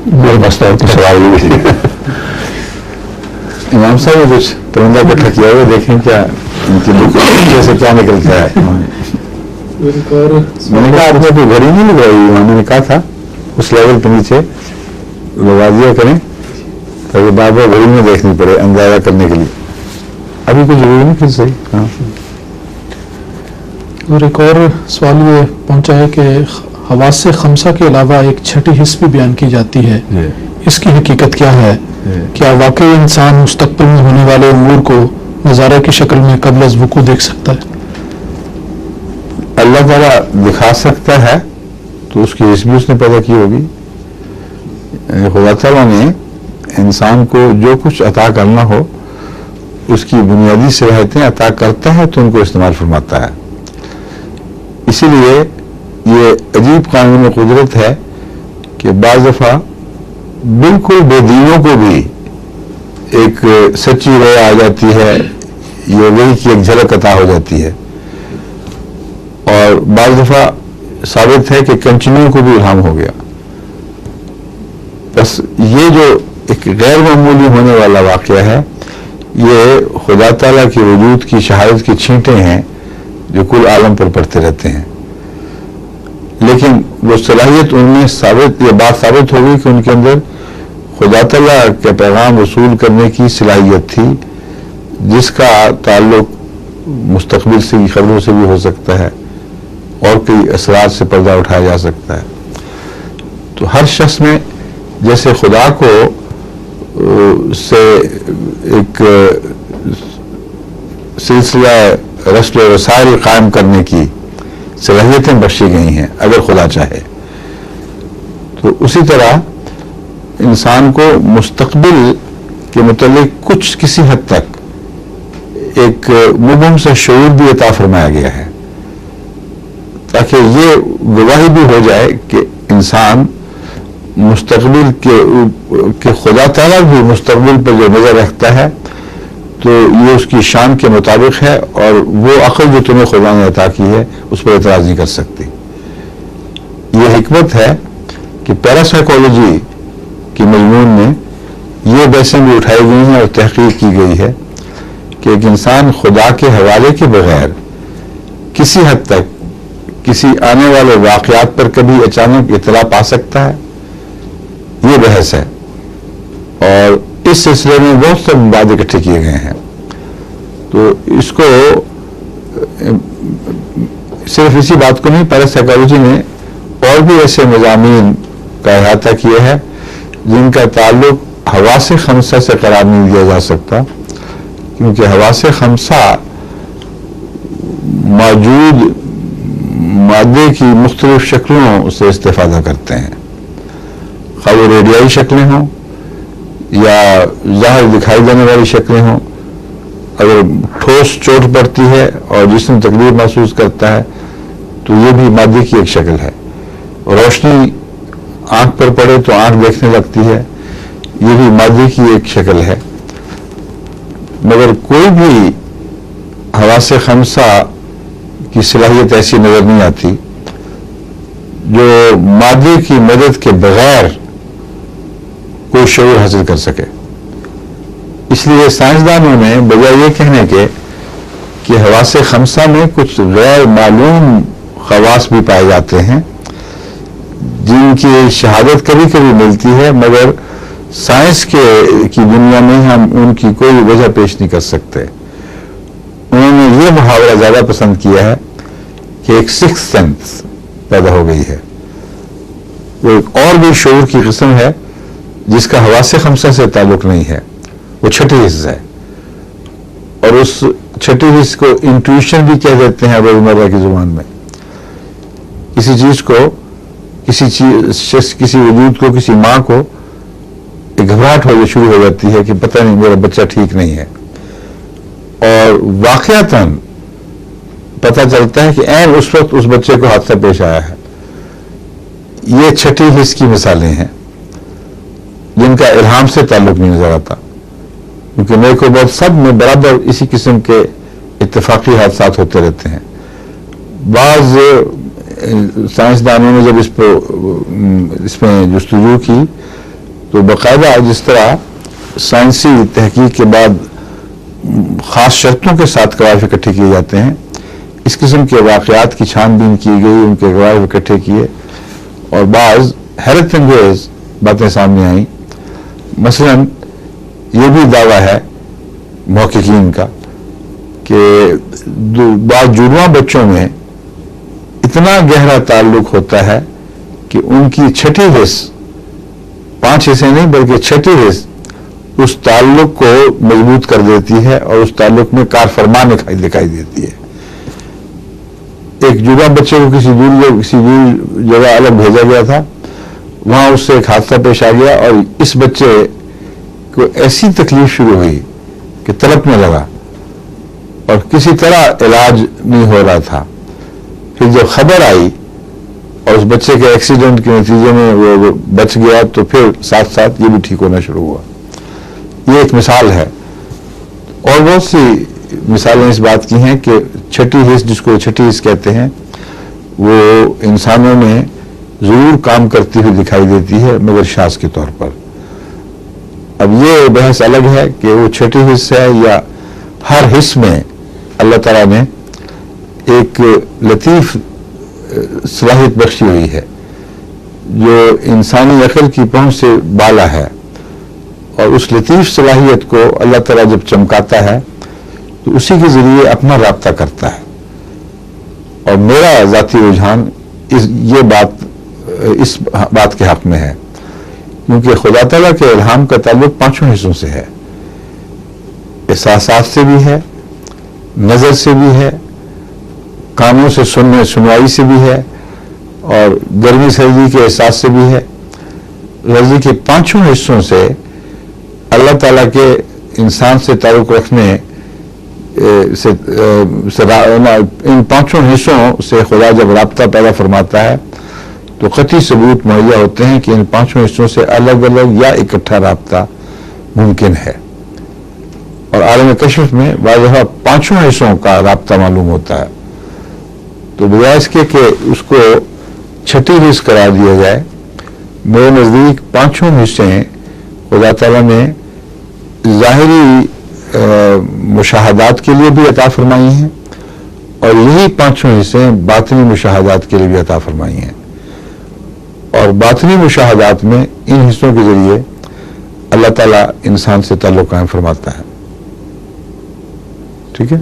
میرے پاس تو سوال بھی امام صاحب نے کچھ پرندہ اکٹھا کیا ہوا، دیکھیں کیا ان کی جیسے کیا نکلتا ہے. میں نے کہا آپ نے کوئی گھڑی نہیں لگائی، انہوں نے کہا تھا اس لیول پہ نیچے لگا دیا کریں تاکہ بار بار گھڑی میں دیکھنی پڑے اندازہ کرنے کے لیے. ابھی کوئی ضروری نہیں پھر صحیح. ہاں اور ایک اور سوال یہ پہنچا ہے کہ حواس خمسہ کے علاوہ ایک چھٹی حس بھی بیان کی جاتی ہے، اس کی حقیقت کیا ہے؟ کیا واقعی انسان مستقبل میں ہونے والے امور کو نظارہ کی شکل میں قبل از وقوع دیکھ سکتا ہے؟ اللہ تعالیٰ دکھا سکتا ہے تو اس کی حس بھی اس نے پیدا کی ہوگی. خدا تعالیٰ نے انسان کو جو کچھ عطا کرنا ہو اس کی بنیادی صلاحیتیں عطا کرتا ہے تو ان کو استعمال فرماتا ہے. اسی لیے یہ عجیب قانون قدرت ہے کہ بعض دفعہ بالکل بے دینوں کو بھی ایک سچی رائے آ جاتی ہے، یہ وہی کی ایک جھلک عطا ہو جاتی ہے، اور بعض دفعہ ثابت ہے کہ کنچنیوں کو بھی الہام ہو گیا. بس یہ جو ایک غیر معمولی ہونے والا واقعہ ہے یہ خدا تعالیٰ کے وجود کی شہادت کی چھینٹیں ہیں جو کل عالم پر پڑتے رہتے ہیں. لیکن وہ صلاحیت ان میں یہ بات ثابت ہو گئی کہ ان کے اندر خدا تعالیٰ کے پیغام وصول کرنے کی صلاحیت تھی، جس کا تعلق مستقبل سے کی خبروں سے بھی ہو سکتا ہے اور کئی اثرات سے پردہ اٹھایا جا سکتا ہے. تو ہر شخص میں جیسے خدا کو سے ایک سلسلہ رسل و رسائل قائم کرنے کی صلاحیتیں بخشی گئی ہیں اگر خدا چاہے، تو اسی طرح انسان کو مستقبل کے متعلق کسی حد تک ایک مبہم سے شعور بھی عطا فرمایا گیا ہے تاکہ یہ گواہی بھی ہو جائے کہ انسان مستقبل کے خدا تعالیٰ بھی مستقبل پر جو نظر رکھتا ہے تو یہ اس کی شان کے مطابق ہے، اور وہ عقل جو تمہیں خدا نے عطا کی ہے اس پر اعتراض نہیں کر سکتی. یہ حکمت ہے کہ پیراسائیکالوجی کی مضمون میں یہ بحثیں بھی اٹھائی گئی ہیں اور تحقیق کی گئی ہے کہ ایک انسان خدا کے حوالے کے بغیر کسی حد تک کسی آنے والے واقعات پر کبھی اچانک اطلاع پا سکتا ہے. یہ بحث ہے، اور اس سلسلے میں بہت سے مباحث اکٹھے کیے گئے ہیں. تو اس کو صرف اسی بات کو نہیں، پیراسائیکالوجی نے اور بھی ایسے مضامین کا احاطہ کیا ہے جن کا تعلق حواس خمسہ سے قرار نہیں دیا جا سکتا، کیونکہ حواس خمسہ موجود مادے کی مختلف شکلوں سے استفادہ کرتے ہیں، خواہ وہ ریڈیائی شکلیں ہوں یا ظاہر دکھائی دینے والی شکلیں ہوں. اگر ٹھوس چوٹ پڑتی ہے اور جسم تکلیف محسوس کرتا ہے تو یہ بھی مادے کی ایک شکل ہے. روشنی آنکھ پر پڑے تو آنکھ دیکھنے لگتی ہے، یہ بھی مادے کی ایک شکل ہے. مگر کوئی بھی حواس خمسہ کی صلاحیت ایسی نظر نہیں آتی جو مادے کی مدد کے بغیر کوئی شعور حاصل کر سکے. اس لیے سائنسدانوں نے بجائے یہ کہنے کے کہ حواس خمسہ میں کچھ غیر معلوم خواص بھی پائے جاتے ہیں جن کی شہادت کبھی کبھی ملتی ہے مگر سائنس کی دنیا میں ہم ان کی کوئی وجہ پیش نہیں کر سکتے. انہوں نے یہ محاورہ زیادہ پسند کیا ہے کہ ایک سکس سینس پیدا ہو گئی ہے. وہ ایک اور بھی شعور کی قسم ہے جس کا حواس خمسہ سے تعلق نہیں ہے، وہ چھٹی حص ہے، اور اس چھٹی حص کو انٹویشن بھی کہہ دیتے ہیں روزمرہ کی زبان میں. کسی چیز کو کسی وجود کو، کسی ماں کو ایک گھبراہٹ ہو شروع ہو جاتی ہے کہ پتہ نہیں میرا بچہ ٹھیک نہیں ہے، اور واقعتاً پتہ چلتا ہے کہ عین اس وقت اس بچے کو حادثہ پیش آیا ہے. یہ چھٹی حص کی مثالیں ہیں جن کا الہام سے تعلق نہیں نظر آتا، کیونکہ نیک و بد سب میں برابر اسی قسم کے اتفاقی حادثات ہوتے رہتے ہیں. بعض سائنسدانوں نے جب اس میں جستجو کی تو باقاعدہ جس طرح سائنسی تحقیق کے بعد خاص شرطوں کے ساتھ قوائف اکٹھے کیے جاتے ہیں، اس قسم کے واقعات کی چھان بین کی گئی، ان کے قوائف اکٹھے کیے اور بعض حیرت انگیز باتیں سامنے آئیں. مثلا یہ بھی دعویٰ ہے محققین کا کہ بعض جڑواں بچوں میں اتنا گہرا تعلق ہوتا ہے کہ ان کی چھٹی حص، 5 حصے نہیں بلکہ چھٹی حص اس تعلق کو مضبوط کر دیتی ہے اور اس تعلق میں کار فرما دکھائی دیتی ہے. ایک جڑواں بچے کو کسی دور جگہ الگ بھیجا گیا تھا، وہاں اس سے ایک حادثہ پیش آ گیا اور اس بچے کو ایسی تکلیف شروع ہوئی کہ تڑپنے لگا اور کسی طرح علاج نہیں ہو رہا تھا. پھر جب خبر آئی اور اس بچے کے ایکسیڈنٹ کے نتیجے میں وہ بچ گیا تو پھر ساتھ ساتھ یہ بھی ٹھیک ہونا شروع ہوا. یہ ایک مثال ہے اور بہت سی مثالیں اس بات کی ہیں کہ چھٹی حص، جس کو چھٹی حص کہتے ہیں، وہ انسانوں میں ضرور کام کرتی ہوئی دکھائی دیتی ہے مگر شاذ کے طور پر. اب یہ بحث الگ ہے کہ وہ چھٹی حص ہے یا ہر حص میں اللہ تعالیٰ نے ایک لطیف صلاحیت بخشی ہوئی ہے جو انسانی عقل کی پہنچ سے بالا ہے، اور اس لطیف صلاحیت کو اللہ تعالیٰ جب چمکاتا ہے تو اسی کے ذریعے اپنا رابطہ کرتا ہے. اور میرا ذاتی رجحان اس بات کے حق میں ہے کیونکہ خدا تعالیٰ کے الہام کا تعلق 5 حصوں سے ہے. احساسات سے بھی ہے، نظر سے بھی ہے، کانوں سے سنوائی سے بھی ہے، اور گرمی سردی کے احساس سے بھی ہے. غرضی کے 5 حصوں سے اللہ تعالیٰ کے انسان سے تعلق رکھنے ان 5 حصوں سے خدا جب رابطہ پیدا فرماتا ہے تو قطعی ثبوت مہیا ہوتے ہیں کہ ان 5 حصوں سے الگ الگ یا اکٹھا رابطہ ممکن ہے. اور عالم کشف میں واضح 5 حصوں کا رابطہ معلوم ہوتا ہے. تو بجائے اس کے کہ اس کو چھٹی حص قرار دیا جائے، میرے نزدیک 5 حصے خدا تعالیٰ نے ظاہری مشاہدات کے لیے بھی عطا فرمائی ہیں اور یہی 5 حصے باطنی مشاہدات کے لیے بھی عطا فرمائی ہیں. اور باطنی مشاہدات میں ان حصوں کے ذریعے اللہ تعالیٰ انسان سے تعلق قائم فرماتا ہے. ٹھیک ہے.